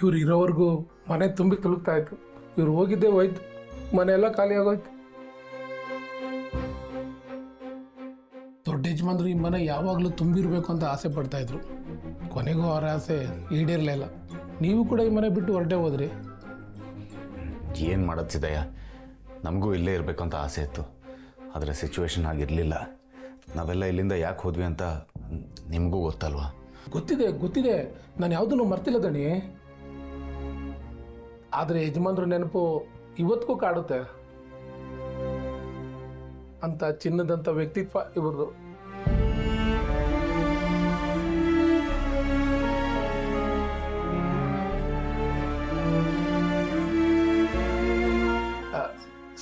ಇವ್ರು ಇರೋವರೆಗೂ ಮನೆ ತುಂಬಿ ತುಳುಕ್ತಾ ಇತ್ತು. ಇವ್ರು ಹೋಗಿದ್ದೇ ಹೋಯ್ತು, ಮನೆ ಎಲ್ಲ ಖಾಲಿ ಆಗೋಯ್ತು. ದೊಡ್ಡ ಯಜಮಾನ್ರು ಈ ಮನೆ ಯಾವಾಗಲೂ ತುಂಬಿರಬೇಕು ಅಂತ ಆಸೆ ಪಡ್ತಾ ಇದ್ರು. ಕೊನೆಗೂ ಅವರ ಆಸೆ ಈಡೇರಲಿಲ್ಲ. ನೀವು ಕೂಡ ಈ ಮನೆ ಬಿಟ್ಟು ಹೊರಟೆ ಹೋದ್ರಿ. ಏನು ಮಾಡೋದಿದೆಯಾ, ನಮಗೂ ಇಲ್ಲೇ ಇರಬೇಕು ಅಂತ ಆಸೆ ಇತ್ತು. ಆದರೆ ಸಿಚುವೇಶನ್ ಆಗಿರಲಿಲ್ಲ. ನಾವೆಲ್ಲ ಇಲ್ಲಿಂದ ಯಾಕೆ ಹೋದ್ವಿ ಅಂತ ನಿಮಗೂ ಗೊತ್ತಲ್ವಾ? ಗೊತ್ತಿದೆ, ನಾನು ಯಾವುದನ್ನು ಮರ್ತಿಲ್ಲ ದಣಿ. ಆದರೆ ಯಜಮಾನ್ರ ನೆನಪು ಇವತ್ತಿಗೂ ಕಾಡುತ್ತೆ. ಅಂತ ಚಿನ್ನದಂಥ ವ್ಯಕ್ತಿತ್ವ ಇವ್ರದ್ದು.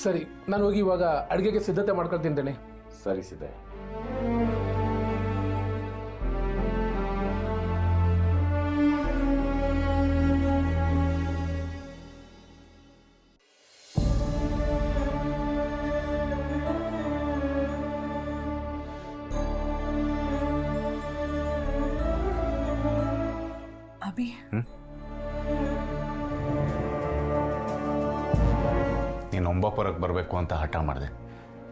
ಸರಿ, ನಾನು ಹೋಗಿ ಇವಾಗ ಅಡುಗೆಗೆ ಸಿದ್ಧತೆ ಮಾಡ್ಕೊಳ್ತಿದ್ದೇನೆ. ಸರಿ ಸಿದ್ದೆ. ಅಭಿ, ನೀನು ಒಂಬಪ್ಪರಕ್ಕೆ ಬರಬೇಕು ಅಂತ ಹಠ ಮಾಡಿದೆ.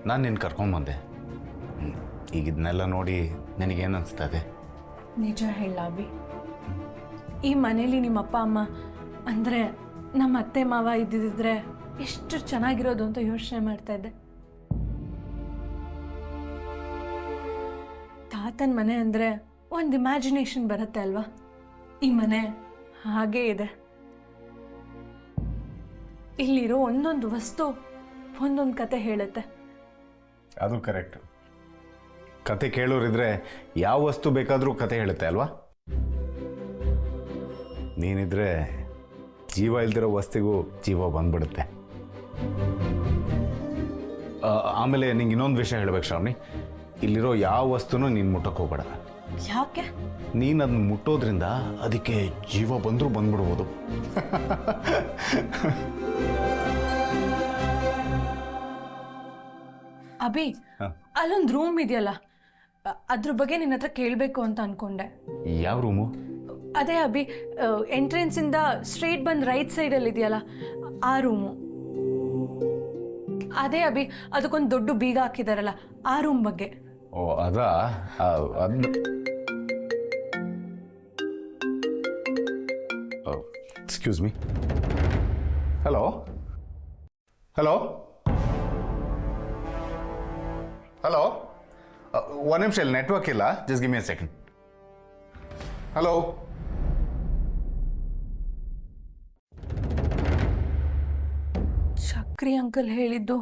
ನಾನು ನಿನ್ನ ಕರ್ಕೊಂಬಂದೆ. ಈಗ ಇದನ್ನೆಲ್ಲ ನೋಡಿ ನನಗೇನು ಅನಿಸ್ತಾ ಇದೆ? ನಿಜ ಹೇಳ ಅಭಿ, ಈ ಮನೇಲಿ ನಿಮ್ಮ ಅಪ್ಪ ಅಮ್ಮ ಅಂದರೆ ನಮ್ಮ ಅತ್ತೆ ಮಾವ ಇದ್ದಿದ್ರೆ ಎಷ್ಟು ಚೆನ್ನಾಗಿರೋದು ಅಂತ ಯೋಚನೆ ಮಾಡ್ತಾ ಇದ್ದೆ. ತಾತನ ಮನೆ ಅಂದರೆ ಒಂದು ಇಮ್ಯಾಜಿನೇಷನ್ ಬರುತ್ತೆ ಅಲ್ವಾ? ಈ ಮನೆ ಹಾಗೇ ಇದೆ. ಇಲ್ಲಿರೋ ಒಂದೊಂದು ವಸ್ತು ಒಂದೊಂದು ಕತೆ ಹೇಳುತ್ತೆ. ಅದು ಕರೆಕ್ಟ್. ಕತೆ ಕೇಳೋರಿದ್ರೆ ಯಾವ ವಸ್ತು ಬೇಕಾದರೂ ಕತೆ ಹೇಳುತ್ತೆ ಅಲ್ವಾ? ನೀನಿದ್ರೆ ಜೀವ ಇಲ್ದಿರೋ ವಸ್ತಿಗೂ ಜೀವ ಬಂದ್ಬಿಡುತ್ತೆ. ಆಮೇಲೆ ನಿಂಗೆ ಇನ್ನೊಂದು ವಿಷಯ ಹೇಳ್ಬೇಕು ಶ್ರಾವಣಿ, ಇಲ್ಲಿರೋ ಯಾವ ವಸ್ತುನೂ ನೀನು ಮುಟ್ಟಕ್ಕೆ ಹೋಗ್ಬೇಡ. ಯಾಕೆ? ನೀನು ಅದನ್ನ ಮುಟ್ಟೋದ್ರಿಂದ ಅದಕ್ಕೆ ಜೀವ ಬಂದರೂ ಬಂದ್ಬಿಡ್ಬೋದು. ಅಭಿ, ಅಲ್ಲೊಂದು ರೂಮ್ ಇದೆಯಲ್ಲ, ಅದ್ರ ಬಗ್ಗೆ ನಿನ್ನ ಹತ್ರ ಕೇಳಬೇಕು ಅಂತ ಅನ್ಕೊಂಡೆ. ಯಾವ ರೂಮು? ಅದೇ ಅಭಿ, ಎಂಟ್ರೆನ್ಸ್ ಇಂದ ಸ್ಟ್ರೇಟ್ ಬಂದು ರೈಟ್ ಸೈಡಲ್ಲಿ ಇದೆಯಲ್ಲ ಆ ರೂಮು. ಅದೇ ಅಭಿ, ಅದಕ್ಕೊಂದು ದೊಡ್ಡ ಬೀಗ ಹಾಕಿದಾರಲ್ಲ ಆ ರೂಮ್ ಬಗ್ಗೆ. ಓ ಅದಾ? Excuse me. Hello hello hello, ಒಂದು ನಿಮಿಷ, ಇಲ್ಲಿ ನೆಟ್ವರ್ಕ್ ಇಲ್ಲ. Just give me a second. Hello, Chakri uncle ಹೇಳಿದ್ದು